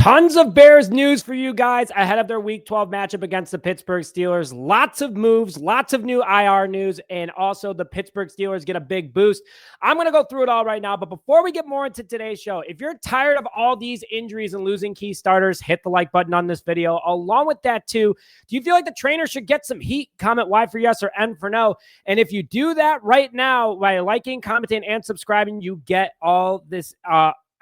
Tons of Bears news for you guys ahead of their Week 12 matchup against the Pittsburgh Steelers. Lots of moves, lots of new IR news, and also the Pittsburgh Steelers get a big boost. I'm going to go through it all right now, but before we get more into today's show, if you're tired of all these injuries and losing key starters, hit the like button on this video. Along with that too, do you feel like the trainer should get some heat? Comment Y for yes or N for no. And if you do that right now by liking, commenting, and subscribing, you get all this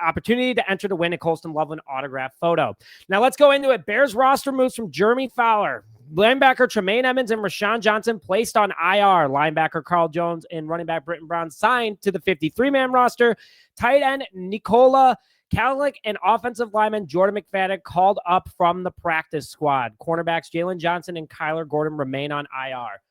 opportunity to enter to win a Colston Loveland autograph photo. Now let's go into it. Bears roster moves from Jeremy Fowler. Linebacker Tremaine Edmunds and Roschon Johnson placed on IR. Linebacker Carl Jones and running back Brittain Brown signed to the 53-man roster. Tight end Nikola, Kalinic, and offensive lineman Jordan McFadden called up from the practice squad. Cornerbacks Jaylon Johnson and Gordon remain on IR.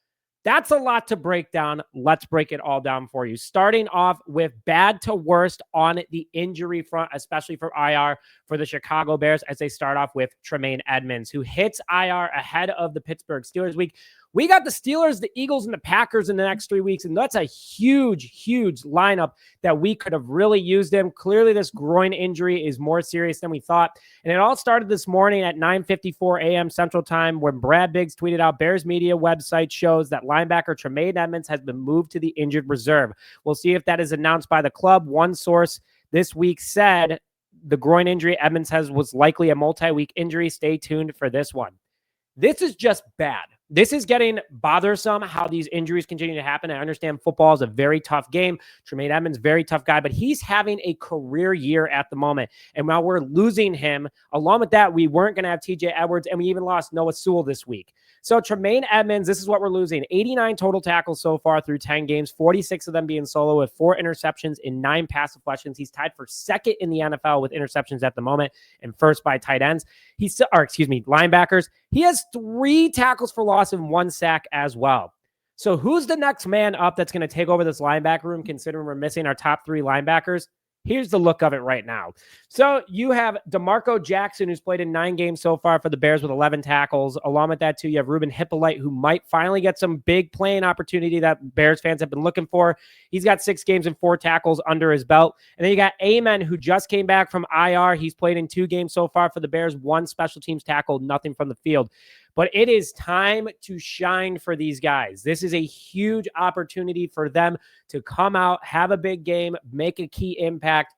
That's a lot to break down. Let's break it all down for you. Starting off with bad to worst on the injury front, especially for IR for the Chicago Bears, as they start off with Tremaine Edmunds, who hits IR ahead of the Pittsburgh Steelers week. We got the Steelers, the Eagles, and the Packers in the next 3 weeks, and that's a huge, huge lineup that we could have really used him. Clearly, this groin injury is more serious than we thought, and it all started this morning at 9:54 a.m. Central Time when Brad Biggs tweeted out, Bears media website shows that linebacker Tremaine Edmunds has been moved to the injured reserve. We'll see if that is announced by the club. One source this week said the groin injury Edmunds has was likely a multi-week injury. Stay tuned for this one. This is just bad. This is getting bothersome how these injuries continue to happen. I understand football is a very tough game. Tremaine Edmunds, very tough guy, but he's having a career year at the moment. And while we're losing him, along with that, we weren't going to have TJ Edwards, and we even lost Noah Sewell this week. So Tremaine Edmunds, this is what we're losing. 89 total tackles so far through 10 games, 46 of them being solo with 4 interceptions and 9 pass deflections. He's tied for second in the NFL with interceptions at the moment and first by tight ends. Linebackers. He has 3 tackles for loss and 1 sack as well. So who's the next man up that's going to take over this linebacker room, considering we're missing our top 3 linebackers? Here's the look of it right now. So you have DeMarco Jackson, who's played in 9 games so far for the Bears with 11 tackles. Along with that, too, you have Ruben Hippolyte, who might finally get some big playing opportunity that Bears fans have been looking for. He's got 6 games and 4 tackles under his belt. And then you got Amen, who just came back from IR. He's played in 2 games so far for the Bears, 1 special teams tackle, nothing from the field. But it is time to shine for these guys. This is a huge opportunity for them to come out, have a big game, make a key impact.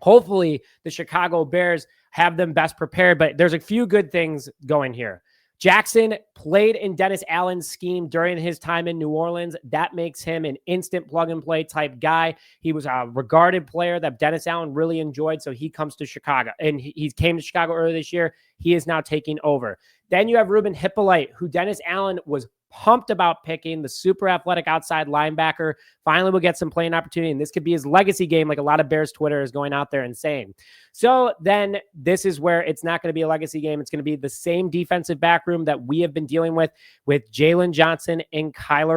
Hopefully, the Chicago Bears have them best prepared, but there's a few good things going here. Jackson played in Dennis Allen's scheme during his time in New Orleans. That makes him an instant plug-and-play type guy. He was a regarded player that Dennis Allen really enjoyed, so he comes to Chicago. And he came to Chicago earlier this year. He is now taking over. Then you have Ruben Hippolyte, who Dennis Allen was pumped about picking, the super athletic outside linebacker. Finally will get some playing opportunity, and this could be his legacy game, like a lot of Bears Twitter is going out there and saying. So then this is where it's not going to be a legacy game. It's going to be the same defensive back room that we have been dealing with Jaylon Johnson and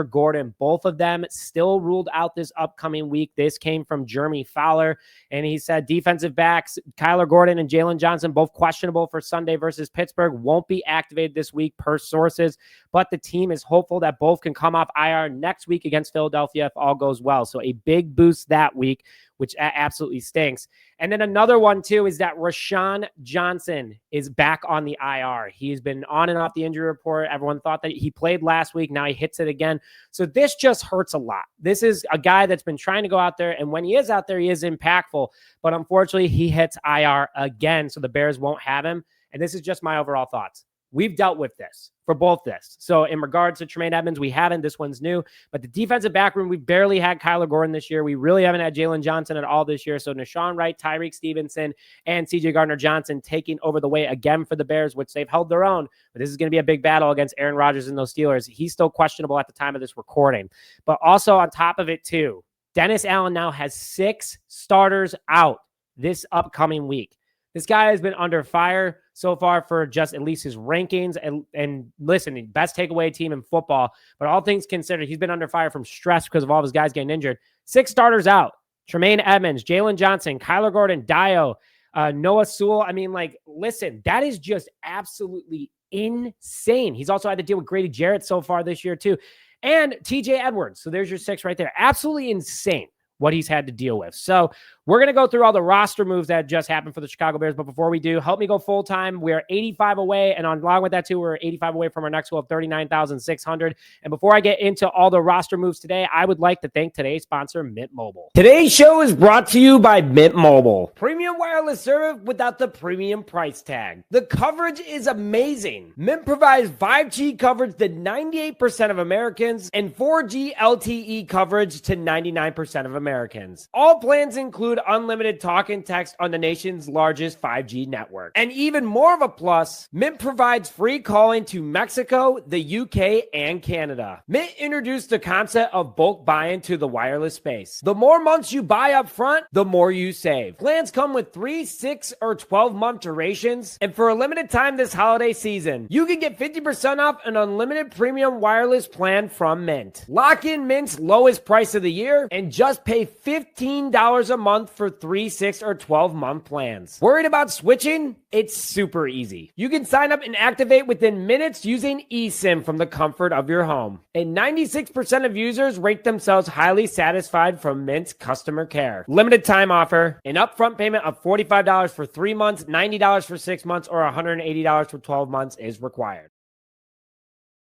Gordon. Both of them still ruled out this upcoming week. This came from Jeremy Fowler, and he said defensive backs, Gordon and Jaylon Johnson, both questionable for Sunday versus Pittsburgh, won't be activated this week per sources, but the team is hopeful that both can come off IR next week against Philadelphia if all goes well. So a big boost that week, which absolutely stinks. And then another one, too, is that Roschon Johnson is back on the IR. He's been on and off the injury report. Everyone thought that he played last week. Now he hits it again. So this just hurts a lot. This is a guy that's been trying to go out there, and when he is out there, he is impactful. But unfortunately, he hits IR again, so the Bears won't have him. And this is just my overall thoughts. We've dealt with this for both this. So in regards to Tremaine Edmunds, we haven't. This one's new. But the defensive back room, we barely had Gordon this year. We really haven't had Jaylon Johnson at all this year. So Nashawn Wright, Tyreek Stevenson, and CJ Gardner-Johnson taking over the way again for the Bears, which they've held their own. But this is going to be a big battle against Aaron Rodgers and those Steelers. He's still questionable at the time of this recording. But also on top of it, too, Dennis Allen now has 6 starters out this upcoming week. This guy has been under fire so far for just at least his rankings. And listen, best takeaway team in football. But all things considered, he's been under fire from stress because of all of his guys getting injured. 6 starters out. Tremaine Edmunds, Jaylon Johnson, Gordon, Dio, Noah Sewell. I mean, listen, that is just absolutely insane. He's also had to deal with Grady Jarrett so far this year too. And TJ Edwards. So there's your 6 right there. Absolutely insane what he's had to deal with. So We're going to go through all the roster moves that just happened for the Chicago Bears. But before we do, help me go full time. We're 85 away. And along with that, too, we're 85 away from our next goal of 39,600. And before I get into all the roster moves today, I would like to thank today's sponsor, Mint Mobile. Today's show is brought to you by Mint Mobile. Premium wireless service without the premium price tag. The coverage is amazing. Mint provides 5G coverage to 98% of Americans and 4G LTE coverage to 99% of Americans. All plans include unlimited talk and text on the nation's largest 5G network. And even more of a plus, Mint provides free calling to Mexico, the UK, and Canada. Mint introduced the concept of bulk buy-in to the wireless space. The more months you buy up front, the more you save. Plans come with 3, 6, or 12-month durations. And for a limited time this holiday season, you can get 50% off an unlimited premium wireless plan from Mint. Lock in Mint's lowest price of the year and just pay $15 a month for 3, 6, or 12-month plans. Worried about switching? It's super easy. You can sign up and activate within minutes using eSIM from the comfort of your home. And 96% of users rate themselves highly satisfied from Mint's customer care. Limited time offer, an upfront payment of $45 for 3 months, $90 for 6 months, or $180 for 12 months is required.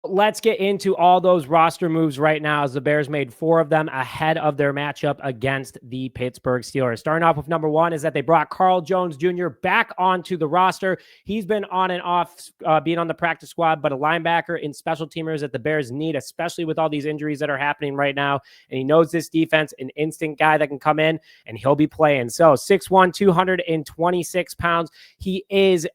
Let's get into all those roster moves right now, as the Bears made 4 of them ahead of their matchup against the Pittsburgh Steelers. Starting off with number 1 is that they brought Carl Jones Jr. back onto the roster. He's been on and off being on the practice squad, but a linebacker and special teamers that the Bears need, especially with all these injuries that are happening right now. And he knows this defense, an instant guy that can come in and he'll be playing. So 6'1", 226 pounds. He is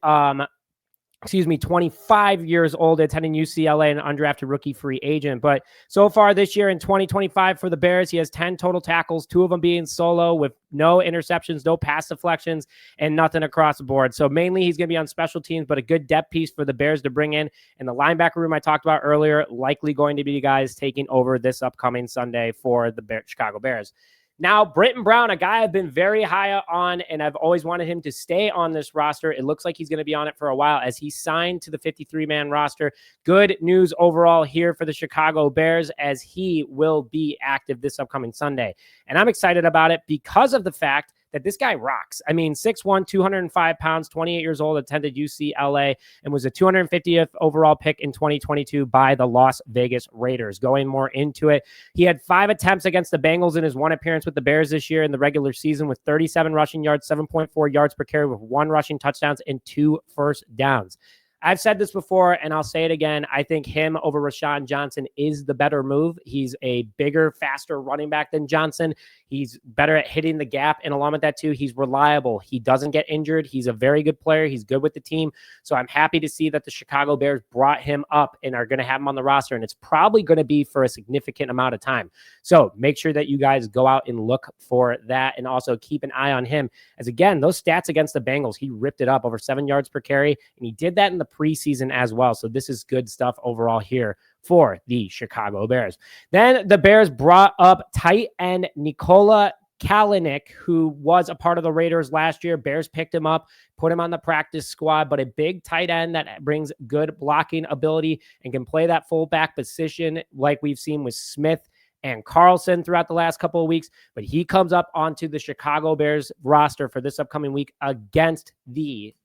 25 years old, attending UCLA, and an undrafted rookie free agent. But so far this year in 2025 for the Bears, he has 10 total tackles, 2 of them being solo with no interceptions, no pass deflections, and nothing across the board. So mainly he's going to be on special teams, but a good depth piece for the Bears to bring in. And the linebacker room I talked about earlier, likely going to be the guys taking over this upcoming Sunday for the Chicago Bears. Now, Brittain Brown, a guy I've been very high on, and I've always wanted him to stay on this roster. It looks like he's going to be on it for a while as he signed to the 53-man roster. Good news overall here for the Chicago Bears, as he will be active this upcoming Sunday. And I'm excited about it because of the fact that this guy rocks. I mean, 6'1", 205 pounds, 28 years old, attended UCLA, and was a 250th overall pick in 2022 by the Las Vegas Raiders. Going more into it, he had 5 attempts against the Bengals in his 1 appearance with the Bears this year in the regular season, with 37 rushing yards, 7.4 yards per carry, with 1 rushing touchdowns and 2 first downs. I've said this before, and I'll say it again. I think him over Roschon Johnson is the better move. He's a bigger, faster running back than Johnson. He's better at hitting the gap, and along with that, too, he's reliable. He doesn't get injured. He's a very good player. He's good with the team. So I'm happy to see that the Chicago Bears brought him up and are going to have him on the roster, and it's probably going to be for a significant amount of time. So make sure that you guys go out and look for that, and also keep an eye on him. As, again, those stats against the Bengals, he ripped it up, over 7 yards per carry, and he did that in the preseason as well. So this is good stuff overall here for the Chicago Bears. Then the Bears brought up tight end Nikola Kalinic, who was a part of the Raiders last year. Bears picked him up, put him on the practice squad, but a big tight end that brings good blocking ability and can play that fullback position like we've seen with Smith and Carlson throughout the last couple of weeks. But he comes up onto the Chicago Bears roster for this upcoming week against the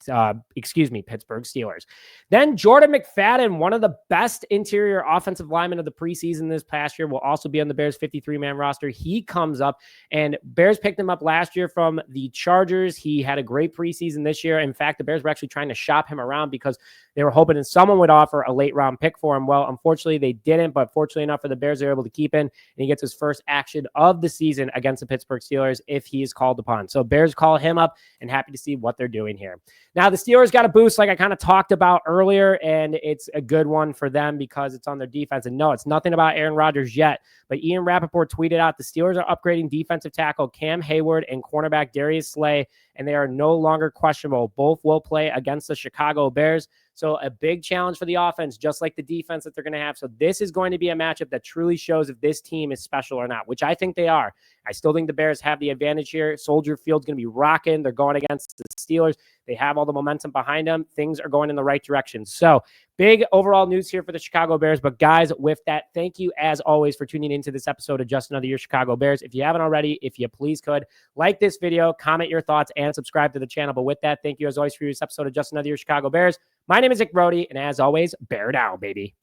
Pittsburgh Steelers. Then Jordan McFadden, one of the best interior offensive linemen of the preseason this past year, will also be on the Bears 53-man roster. He comes up, and Bears picked him up last year from the Chargers. He had a great preseason this year. In fact, the Bears were actually trying to shop him around because they were hoping that someone would offer a late round pick for him. Well, unfortunately, they didn't, but fortunately enough for the Bears, they're able to keep him, and he gets his first action of the season against the Pittsburgh Steelers if he is called upon. So Bears call him up, and happy to see what they're doing here. Now, the Steelers got a boost like I kind of talked about earlier, and it's a good one for them because it's on their defense. And no, it's nothing about Aaron Rodgers yet, but Ian Rappaport tweeted out the Steelers are upgrading defensive tackle Cam Heyward and cornerback Darius Slay and they are no longer questionable. Both will play against the Chicago Bears. So a big challenge for the offense, just like the defense that they're going to have. So this is going to be a matchup that truly shows if this team is special or not, which I think they are. I still think the Bears have the advantage here. Soldier Field's going to be rocking. They're going against the Steelers. They have all the momentum behind them. Things are going in the right direction. So big overall news here for the Chicago Bears. But guys, with that, thank you as always for tuning into this episode of Just Another Year Chicago Bears. If you haven't already, if you please could, like this video, comment your thoughts, and subscribe to the channel. But with that, thank you as always for this episode of Just Another Year Chicago Bears. My name is Nick Brody, and as always, bear down, baby.